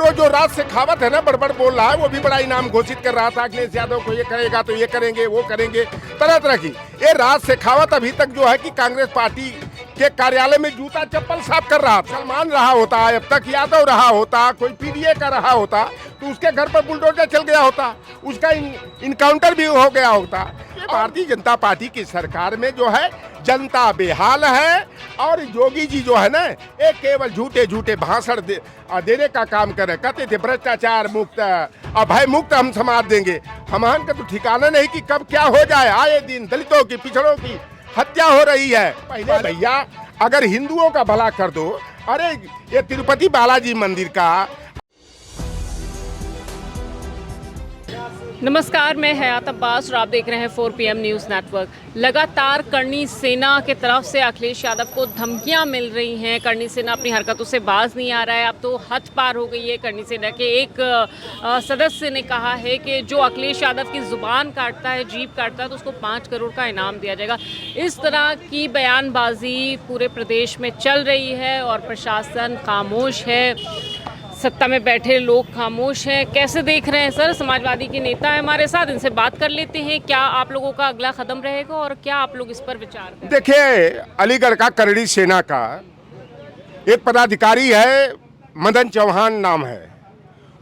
और जो राज शेखावत है ना, बड़बड़ बोल रहा है, वो भी बड़ा इनाम घोषित कर रहा था अखिलेश यादव को, ये करेगा तो ये करेंगे, वो करेंगे, तरह तरह की। ये राज शेखावत अभी तक जो है कि कांग्रेस पार्टी के कार्यालय में जूता चप्पल साफ कर रहा था। सलमान रहा होता, अब तक यादव रहा होता, कोई पीडीए का रहा होता तो उसके घर पर बुलडोजर चल गया होता, उसका इनकाउंटर भी हो गया होता। भारतीय जनता पार्टी की सरकार में जो है जनता बेहाल है और योगी जी जो है ना, एक केवल झूठे झूठे भाषण देने का काम कर रहे। कहते थे भ्रष्टाचार मुक्त, अभय मुक्त हम समाज देंगे। हमारे का तो ठिकाना नहीं कि कब क्या हो जाए। आए दिन दलितों की, पिछड़ों की हत्या हो रही है। पहले भैया अगर हिंदुओं का भला कर दो, अरे ये तिरुपति बालाजी मंदिर का। नमस्कार, मैं हयात अब्बास और आप देख रहे हैं 4 PM न्यूज़ नेटवर्क। लगातार करणी सेना के तरफ से अखिलेश यादव को धमकियां मिल रही हैं। करणी सेना अपनी हरकतों से बाज नहीं आ रहा है, अब तो हद पार हो गई है। करणी सेना के एक सदस्य ने कहा है कि जो अखिलेश यादव की ज़ुबान काटता है, जीभ काटता है, तो उसको 5 करोड़ का इनाम दिया जाएगा। इस तरह की बयानबाजी पूरे प्रदेश में चल रही है और प्रशासन खामोश है, सत्ता में बैठे लोग खामोश हैं। कैसे देख रहे हैं सर? समाजवादी के नेता है हमारे साथ, इनसे बात कर लेते हैं। क्या आप लोगों का अगला कदम रहेगा और क्या आप लोग इस पर विचार करें? देखिए, अलीगढ़ का करणी सेना का एक पदाधिकारी है, मदन चौहान नाम है।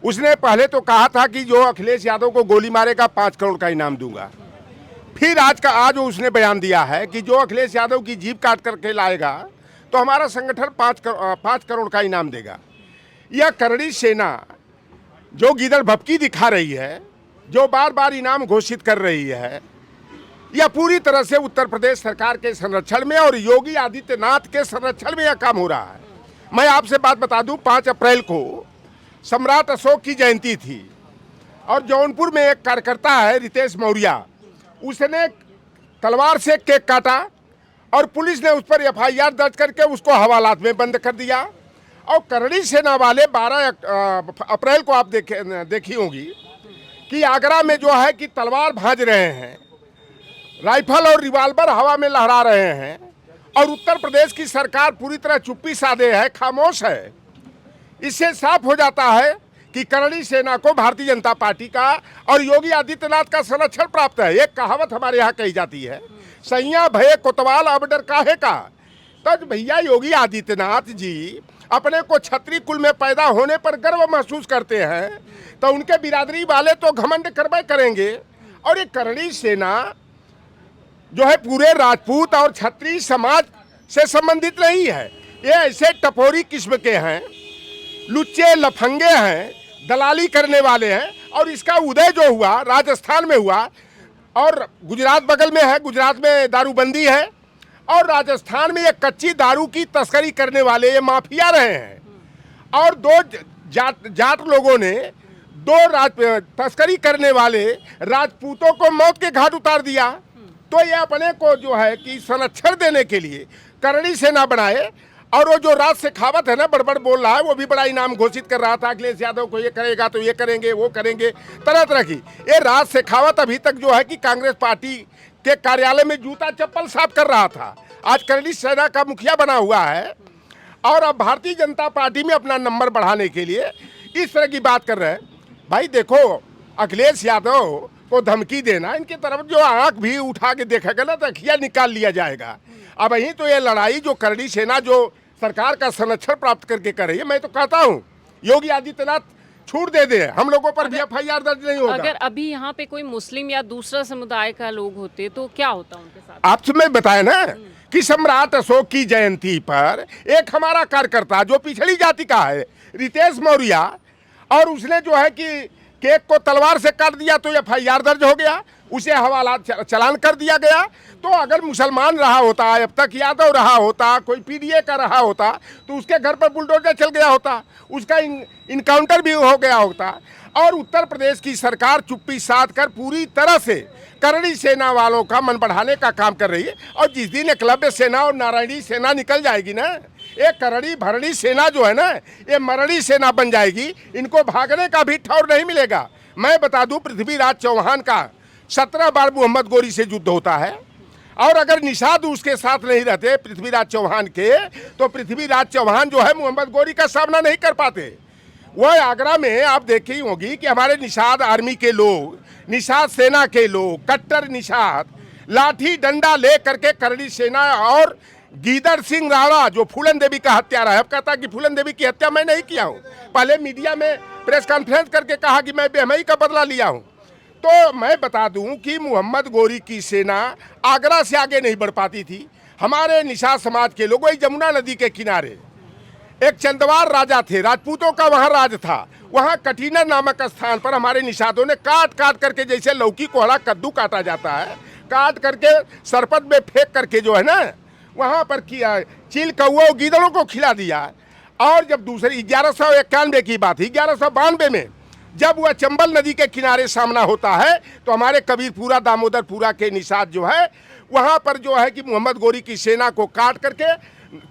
उसने पहले तो कहा था कि जो अखिलेश यादव को गोली मारेगा 5 करोड़ का इनाम दूंगा। फिर आज उसने बयान दिया है कि जो अखिलेश यादव की जीभ काट करके लाएगा तो हमारा संगठन 5 करोड़ का इनाम देगा। यह करणी सेना जो गिदड़ भपकी दिखा रही है, जो बार बार इनाम घोषित कर रही है, यह पूरी तरह से उत्तर प्रदेश सरकार के संरक्षण में और योगी आदित्यनाथ के संरक्षण में यह काम हो रहा है। मैं आपसे बात बता दूं, 5 अप्रैल को सम्राट अशोक की जयंती थी और जौनपुर में एक कार्यकर्ता है रितेश मौर्य, उसने तलवार से केक काटा और पुलिस ने उस पर FIR दर्ज करके उसको हवालात में बंद कर दिया। और करणी सेना वाले 12 अप्रैल को आप देखी होगी कि आगरा में जो है कि तलवार भांज रहे हैं, राइफल और रिवाल्वर हवा में लहरा रहे हैं और उत्तर प्रदेश की सरकार पूरी तरह चुप्पी साधे है, खामोश है। इससे साफ हो जाता है कि करणी सेना को भारतीय जनता पार्टी का और योगी आदित्यनाथ का संरक्षण प्राप्त है। एक कहावत हमारे यहाँ कही जाती है, सैया भये कोतवाल अब डर काहे का। तो भैया योगी आदित्यनाथ जी अपने को छत्री कुल में पैदा होने पर गर्व महसूस करते हैं, तो उनके बिरादरी वाले तो घमंड करबे करेंगे। और ये करणी सेना जो है पूरे राजपूत और छत्री समाज से संबंधित नहीं है। ये ऐसे टपोरी किस्म के हैं, लुच्चे लफंगे हैं, दलाली करने वाले हैं। और इसका उदय जो हुआ राजस्थान में हुआ और गुजरात बगल में है, गुजरात में दारूबंदी है और राजस्थान में ये कच्ची दारू की तस्करी करने वाले ये माफिया रहे हैं। और 2 जाट लोगों ने 2 तस्करी करने वाले राजपूतों को मौत के घाट उतार दिया। तो ये अपने को जो है कि संरक्षण देने के लिए करणी सेना बनाए। और वो जो राज शेखावत है ना, बड़बड़ बोल रहा है, वो भी बड़ा इनाम घोषित कर रहा था अखिलेश यादव को, ये करेगा तो ये करेंगे, वो करेंगे, तरह तरह की। ये राज शेखावत अभी तक जो है कि कांग्रेस पार्टी के कार्यालय में जूता चप्पल साफ कर रहा था, आज करणी सेना का मुखिया बना हुआ है। और अब भारतीय जनता पार्टी में अपना नंबर बढ़ाने के लिए इस तरह की बात कर रहे हैं। भाई देखो, अखिलेश यादव को धमकी देना, इनकी तरफ जो आंख भी उठा के देखेगा ना तो अखियाँ निकाल लिया जाएगा। अब यही तो ये लड़ाई जो करणी सेना जो सरकार का संरक्षण प्राप्त करके कर रही है, मैं तो कहता हूँ योगी आदित्यनाथ छूट दे दे, हम लोगों पर भी FIR दर्ज नहीं होगा। अगर अभी यहाँ पे कोई मुस्लिम या दूसरा समुदाय का लोग होते तो क्या होता उनके साथ? आपसे मैं बताया ना कि सम्राट अशोक की जयंती पर एक हमारा कार्यकर्ता जो पिछड़ी जाति का है रितेश मौर्य, और उसने जो है कि केक को तलवार से काट दिया तो FIR दर्ज हो गया, उसे हवाला चलान कर दिया गया। तो अगर मुसलमान रहा होता, अब तक यादव रहा होता, कोई पीडीए का रहा होता तो उसके घर पर बुलडोजर चल गया होता, उसका इनकाउंटर भी हो गया होता। और उत्तर प्रदेश की सरकार चुप्पी साध कर पूरी तरह से करणी सेना वालों का मन बढ़ाने का काम कर रही है। और जिस दिन एकलव्य सेना और नारायणी सेना निकल जाएगी ना, ये करणी भरणी सेना जो है ना, ये मरणी सेना बन जाएगी। इनको भागने का भी ठौर नहीं मिलेगा। मैं बता दूं, पृथ्वीराज चौहान का 17 बार मोहम्मद गोरी से युद्ध होता है और अगर निषाद उसके साथ नहीं रहते पृथ्वीराज चौहान के, तो पृथ्वीराज चौहान जो है मोहम्मद गोरी का सामना नहीं कर पाते। वह आगरा में आप देखी होगी कि हमारे निषाद आर्मी के लोग, निषाद सेना के लोग, कट्टर निषाद लाठी डंडा ले करके करणी सेना और गीदड़ सिंह राणा जो फूलन देवी का हत्यारा है, अब कहता कि फूलन देवी की हत्या मैं नहीं किया हूं, पहले मीडिया में प्रेस कॉन्फ्रेंस करके कहा कि मैं बेहमई का बदला लिया हूं। तो मैं बता दूं कि मोहम्मद गोरी की सेना आगरा से आगे नहीं बढ़ पाती थी। हमारे निषाद समाज के लोग वही जमुना नदी के किनारे एक चंदवार राजा थे, राजपूतों का वहां राज था, वहां कठिनर नामक स्थान पर हमारे निषादों ने काट काट करके, जैसे लौकी कोहड़ा कद्दू काटा जाता है, काट करके सरपत में फेंक करके जो है ना वहां पर किया, चील कौओं गीदड़ों को खिला दिया। और जब दूसरी 1191 की बात है, 1192 में जब वह चंबल नदी के किनारे सामना होता है तो हमारे कबीरपुरा दामोदरपुरा के निषाद जो है वहां पर जो है कि मोहम्मद गोरी की सेना को काट करके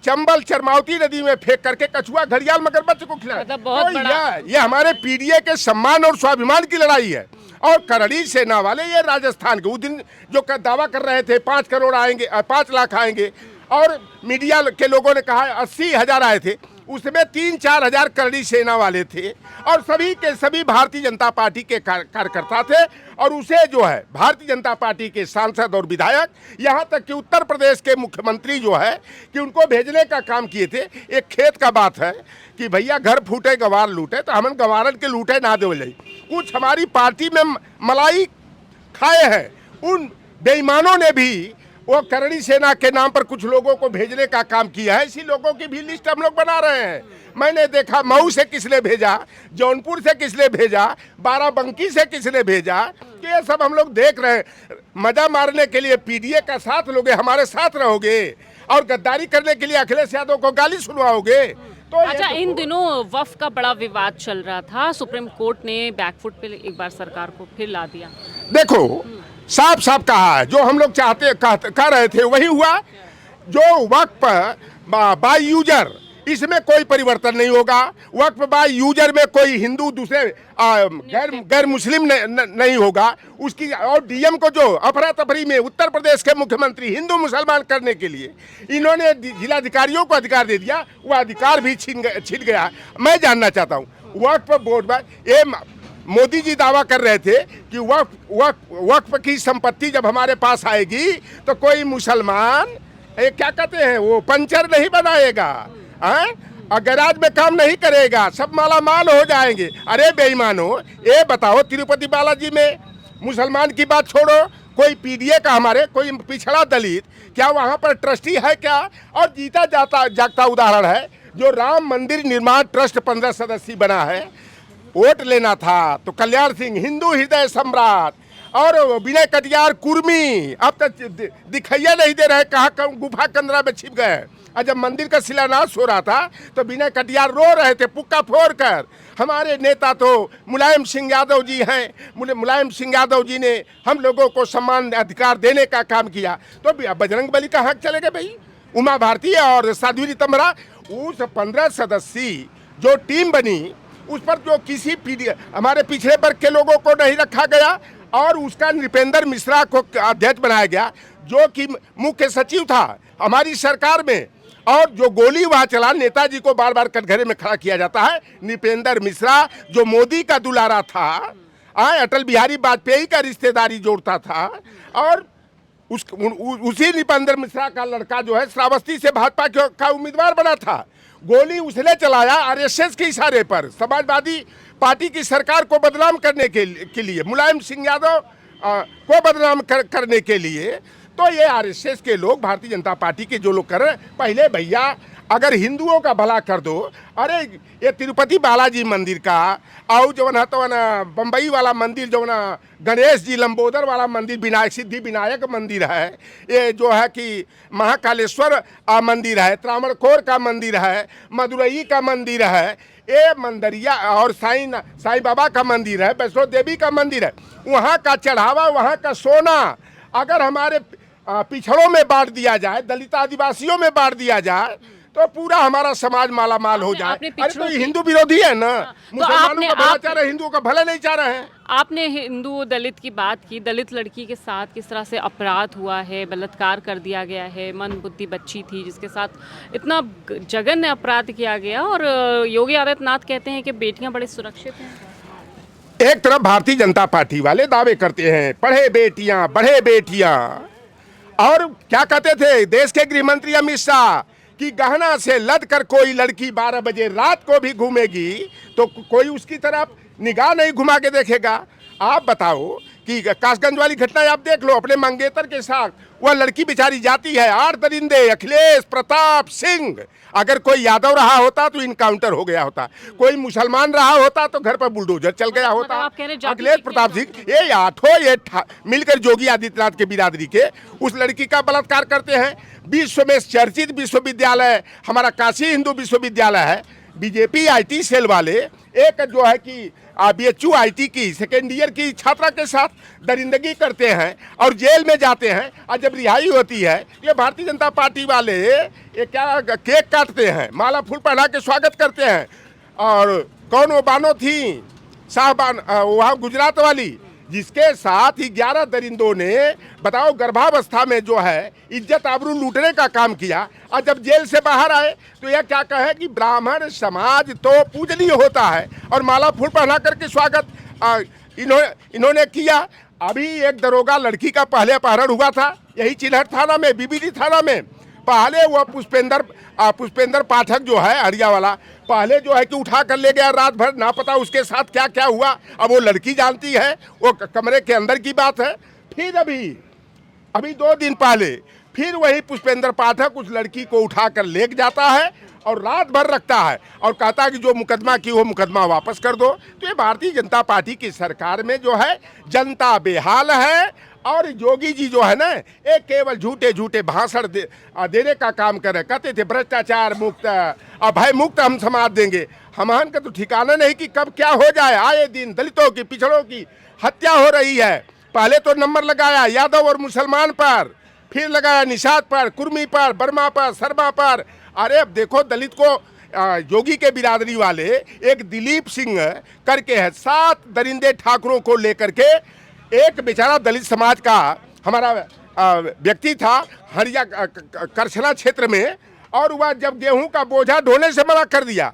चंबल चरमावती नदी में फेंक करके कछुआ घड़ियाल मगरमच्छ को खिलाया। मतलब बहुत तो बड़ा ये हमारे पीडीए के सम्मान और स्वाभिमान की लड़ाई है। और करणी सेना वाले ये राजस्थान के उस दिन जो दावा कर रहे थे 5 करोड़ आएंगे, 5 लाख आएंगे, और मीडिया के लोगों ने कहा 80,000 आए थे, उसमें 3-4 हजार करणी सेना वाले थे और सभी के सभी भारतीय जनता पार्टी के कार्यकर्ता थे। और उसे जो है भारतीय जनता पार्टी के सांसद और विधायक, यहाँ तक कि उत्तर प्रदेश के मुख्यमंत्री जो है कि उनको भेजने का काम किए थे। एक खेत का बात है कि भैया घर फूटे गवार लूटे, तो हम गवारन के लूटे ना दे जाए। कुछ हमारी पार्टी में मलाई खाए हैं उन बेईमानों ने भी वो करणी सेना के नाम पर कुछ लोगों को भेजने का काम किया है। इसी लोगों की भी लिस्ट हम लोग बना रहे हैं। मैंने देखा मऊ से किसने भेजा, जौनपुर से किसने भेजा, बाराबंकी से किसने भेजा, कि ये सब हम लोग देख रहे हैं। मजा मारने के लिए पीडीए का साथ लोगे, हमारे साथ रहोगे और गद्दारी करने के लिए अखिलेश यादव को गाली सुनवाओगे। तो अच्छा, इन दिनों वक्फ का बड़ा विवाद चल रहा था, सुप्रीम कोर्ट ने बैकफुट पे एक बार सरकार को फिर ला दिया। देखो साफ साफ कहा है, जो हम लोग कह रहे थे वही हुआ। जो वक्फ बाय यूजर, इसमें कोई परिवर्तन नहीं होगा। वक्फ बाय यूजर में कोई हिंदू दूसरे गैर मुस्लिम नहीं होगा उसकी। और डीएम को जो अफरा तफरी में उत्तर प्रदेश के मुख्यमंत्री हिंदू मुसलमान करने के लिए इन्होंने जिलाधिकारियों को अधिकार दे दिया, वह अधिकार भी छिन गया। मैं जानना चाहता हूँ वक्फ बोर्ड में ये मोदी जी दावा कर रहे थे कि वक्फ की संपत्ति जब हमारे पास आएगी तो कोई मुसलमान क्या कहते हैं वो पंचर नहीं बनाएगा, गैराज में काम नहीं करेगा, सब माला माल हो जाएंगे। अरे बेईमानो, ये बताओ तिरुपति बालाजी में मुसलमान की बात छोड़ो, कोई पीडीए का हमारे कोई पिछड़ा दलित क्या वहाँ पर ट्रस्टी है क्या? और जीता जागता उदाहरण है जो राम मंदिर निर्माण ट्रस्ट 15 सदस्यीय बना है। वोट लेना था तो कल्याण सिंह हिंदू हृदय सम्राट और विनय कटियार कुर्मी अब तक दिखाइया नहीं दे रहे, कहाँ गुफा कंदरा में छिप गए। और जब मंदिर का शिलान्यास हो रहा था तो विनय कटियार रो रहे थे पुक्का फोड़ कर। हमारे नेता तो मुलायम सिंह यादव जी हैं, मुलायम सिंह यादव जी ने हम लोगों को सम्मान अधिकार देने का काम किया। तो बजरंग बली कहाँ चले गए भाई? उमा भारती और साध्वी तमरा, उस 15 सदस्यीय जो टीम बनी उस पर जो किसी हमारे पिछड़े वर्ग के लोगों को नहीं रखा गया और उसका नृपेंद्र मिश्रा को अध्यक्ष बनाया गया जो कि मुख्य सचिव था हमारी सरकार में। और जो गोली वहाँ चला, नेताजी को बार बार कटघरे में खड़ा किया जाता है। नृपेंद्र मिश्रा जो मोदी का दुलारा था, अटल बिहारी वाजपेयी का रिश्तेदारी जोड़ता था, और उसी नृपेंद्र मिश्रा का लड़का जो है श्रावस्ती से भाजपा का उम्मीदवार बना था। गोली उसने चलाया आरएसएस के इशारे पर, समाजवादी पार्टी की सरकार को बदनाम करने के लिए, मुलायम सिंह यादव को बदनाम करने के लिए। तो ये आरएसएस के लोग, भारतीय जनता पार्टी के जो लोग कर रहे हैं, पहले भैया अगर हिंदुओं का भला कर दो। अरे ये तिरुपति बालाजी मंदिर का और जो ना तो ना बम्बई वाला मंदिर, जो ना गणेश जी लंबोदर वाला मंदिर, विनायक सिद्धि विनायक मंदिर है, ये जो है कि महाकालेश्वर मंदिर है, त्रावणकोर का मंदिर है, मदुरई का मंदिर है, ये मंदिरिया और साईं बाबा का मंदिर है, वैष्णो देवी का मंदिर है। वहाँ का चढ़ावा, वहाँ का सोना अगर हमारे पिछड़ों में बांट दिया जाए, दलित आदिवासियों में बांट दिया जाए, तो पूरा हमारा समाज माला माल हो जाए। आपने अरे पिछड़ों तो की- हिंदू विरोधी है ना, तो मुसलमानों का भला चाह रहे, हिंदुओं का भला नहीं चाह रहे हैं। आपने हिंदू दलित की बात की, दलित लड़की के साथ किस तरह से अपराध हुआ है, बलात्कार कर दिया गया है, मंदबुद्धि बच्ची थी जिसके साथ इतना जघन्य अपराध किया गया, और योगी आदित्यनाथ कहते हैं कि बेटियां बड़े सुरक्षित हैं। एक तरफ भारतीय जनता पार्टी वाले दावे करते हैं पढ़े बेटियां बढ़े बेटियां, और क्या कहते थे देश के गृह मंत्री अमित शाह कि गहना से लद कर कोई लड़की 12 बजे रात को भी घूमेगी तो कोई उसकी तरफ निगाह नहीं घुमा के देखेगा। आप बताओ कि कासगंज वाली घटना आप देख लो, अपने मंगेतर के साथ वह लड़की बेचारी जाती है, 8 दरिंदे, अखिलेश प्रताप सिंह, अगर कोई यादव रहा होता तो इनकाउंटर हो गया होता, कोई मुसलमान रहा होता तो घर पर बुलडोजर चल गया होता। आप कह रहे जाति अखिलेश के प्रताप सिंह ये आठों मिलकर योगी आदित्यनाथ के बिरादरी के उस लड़की का बलात्कार करते हैं। विश्व में चर्चित विश्वविद्यालय हमारा काशी हिंदू विश्वविद्यालय है, बीजेपी आईटी सेल वाले एक जो है कि BHU IT की सेकेंड ईयर की छात्रा के साथ दरिंदगी करते हैं और जेल में जाते हैं, और जब रिहाई होती है ये भारतीय जनता पार्टी वाले ये क्या केक काटते हैं, माला फूल पहना के स्वागत करते हैं। और कौन वो बानो थी साहबान वहाँ गुजरात वाली, जिसके साथ 11 दरिंदों ने बताओ गर्भावस्था में जो है इज्जत आबरू लूटने का काम किया, और जब जेल से बाहर आए तो यह क्या कहे कि ब्राह्मण समाज तो पूजनीय होता है और माला फूल पहना करके स्वागत इन्होंने किया। अभी एक दरोगा लड़की का पहले अपहरण हुआ था यही चिल्हट थाना में, BBD थाना में। पहले वह पुष्पेंद्र पाठक जो है हरिया वाला, पहले जो है कि उठा कर ले गया रात भर, ना पता उसके साथ क्या क्या हुआ, अब वो लड़की जानती है, वो कमरे के अंदर की बात है। फिर अभी 2 दिन पहले फिर वही पुष्पेंद्र पाठक उस लड़की को उठा कर ले जाता है और रात भर रखता है और कहता है कि जो मुकदमा की वो मुकदमा वापस कर दो। तो ये भारतीय जनता पार्टी की सरकार में जो है जनता बेहाल है, और योगी जी जो है ना एक केवल झूठे झूठे भाषण देने का काम कर रहे। कहते थे भ्रष्टाचार मुक्त अभय मुक्त हम समाज देंगे, हमान का तो ठिकाना नहीं कि कब क्या हो जाए। आए दिन दलितों की पिछड़ों की हत्या हो रही है। पहले तो नंबर लगाया यादव और मुसलमान पर, फिर लगाया निषाद पर, कुर्मी पर, वर्मा पर, शर्मा पर। अरे अब देखो दलित को योगी के बिरादरी वाले एक दिलीप सिंह करके है, 7 दरिंदे ठाकुरों को लेकर के, एक बेचारा दलित समाज का हमारा व्यक्ति था हरिया करछना क्षेत्र में, और वह जब गेहूं का बोझा ढोने से मना कर दिया,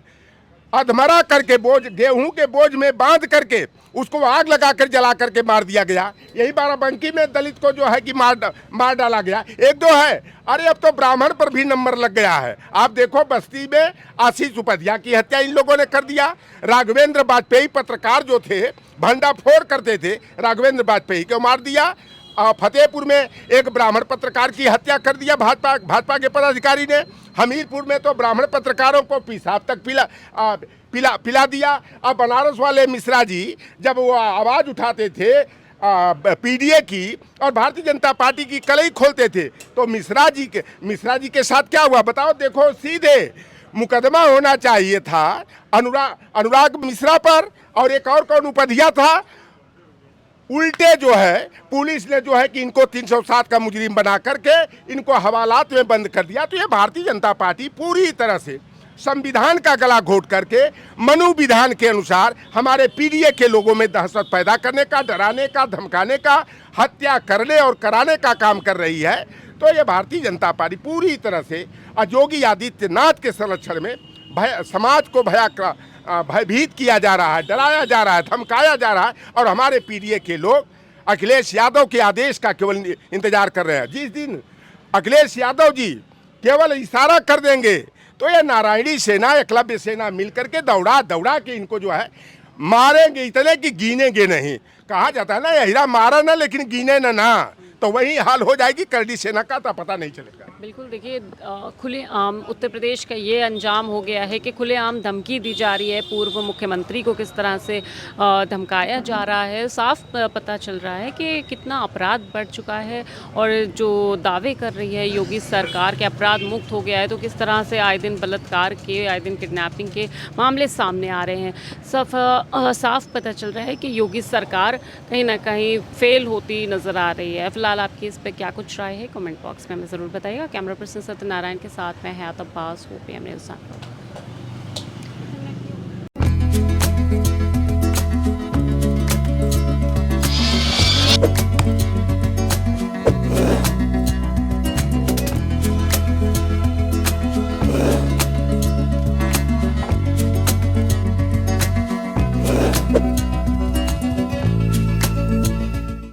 अधमरा करके बोझ गेहूं के बोझ में बांध करके उसको आग लगा कर जला करके मार दिया गया। यही बाराबंकी में दलित को जो है कि मार डाला गया। 1-2 है, अरे अब तो ब्राह्मण पर भी नंबर लग गया है। आप देखो बस्ती में आशीष उपाध्याय की हत्या इन लोगों ने कर दिया। राघवेंद्र वाजपेयी पत्रकार जो थे भंडाफोड़ करते थे, राघवेंद्र वाजपेयी को मार दिया। फतेहपुर में एक ब्राह्मण पत्रकार की हत्या कर दिया भाजपा के पदाधिकारी ने। हमीरपुर में तो ब्राह्मण पत्रकारों को पेशाब तक पिला दिया। अब बनारस वाले मिश्रा जी जब वो आवाज़ उठाते थे PDA की और भारतीय जनता पार्टी की कलई खोलते थे, तो मिश्रा जी के साथ क्या हुआ बताओ। देखो सीधे मुकदमा होना चाहिए था अनुराग मिश्रा पर, और एक और कौन उपाध्याय था, उल्टे जो है पुलिस ने जो है कि इनको 307 का मुजरिम बना करके इनको हवालात में बंद कर दिया। तो ये भारतीय जनता पार्टी पूरी तरह से संविधान का गला घोट करके मनु विधान के अनुसार हमारे PDA के लोगों में दहशत पैदा करने का, डराने का, धमकाने का, हत्या करने और कराने का काम कर रही है। तो ये भारतीय जनता पार्टी पूरी तरह से योगी आदित्यनाथ के संरक्षण में समाज को भयभीत किया जा रहा है, डराया जा रहा है, धमकाया जा रहा है, और हमारे PDA के लोग अखिलेश यादव के आदेश का केवल इंतजार कर रहे हैं। जिस दिन अखिलेश यादव जी केवल इशारा कर देंगे तो ये नारायणी सेना, एकलव्य सेना मिलकर के दौड़ा के इनको जो है मारेंगे, इतने कि गिनेंगे नहीं। कहा जाता है ना ये हीरा मारा ना लेकिन गिने ना, तो वही हाल हो जाएगी करनी सेना का, तो पता नहीं चलेगा। बिल्कुल देखिए, खुलेआम उत्तर प्रदेश का ये अंजाम हो गया है कि खुलेआम धमकी दी जा रही है। पूर्व मुख्यमंत्री को किस तरह से धमकाया जा रहा है, साफ पता चल रहा है कि कितना अपराध बढ़ चुका है। और जो दावे कर रही है योगी सरकार के अपराध मुक्त हो गया है, तो किस तरह से आए दिन बलात्कार के, आए दिन किडनैपिंग के मामले सामने आ रहे हैं। साफ पता चल रहा है कि योगी सरकार कहीं ना कहीं फेल होती नज़र आ रही है। फिलहाल फिलहाल आपकी इस पर क्या कुछ राय है, कमेंट बॉक्स में हमें ज़रूर बताइएगा। कैमरा पर्सन सत्यनारायण के साथ मैं हयात अब्बास, OPM न्यूज़ नेटवर्क।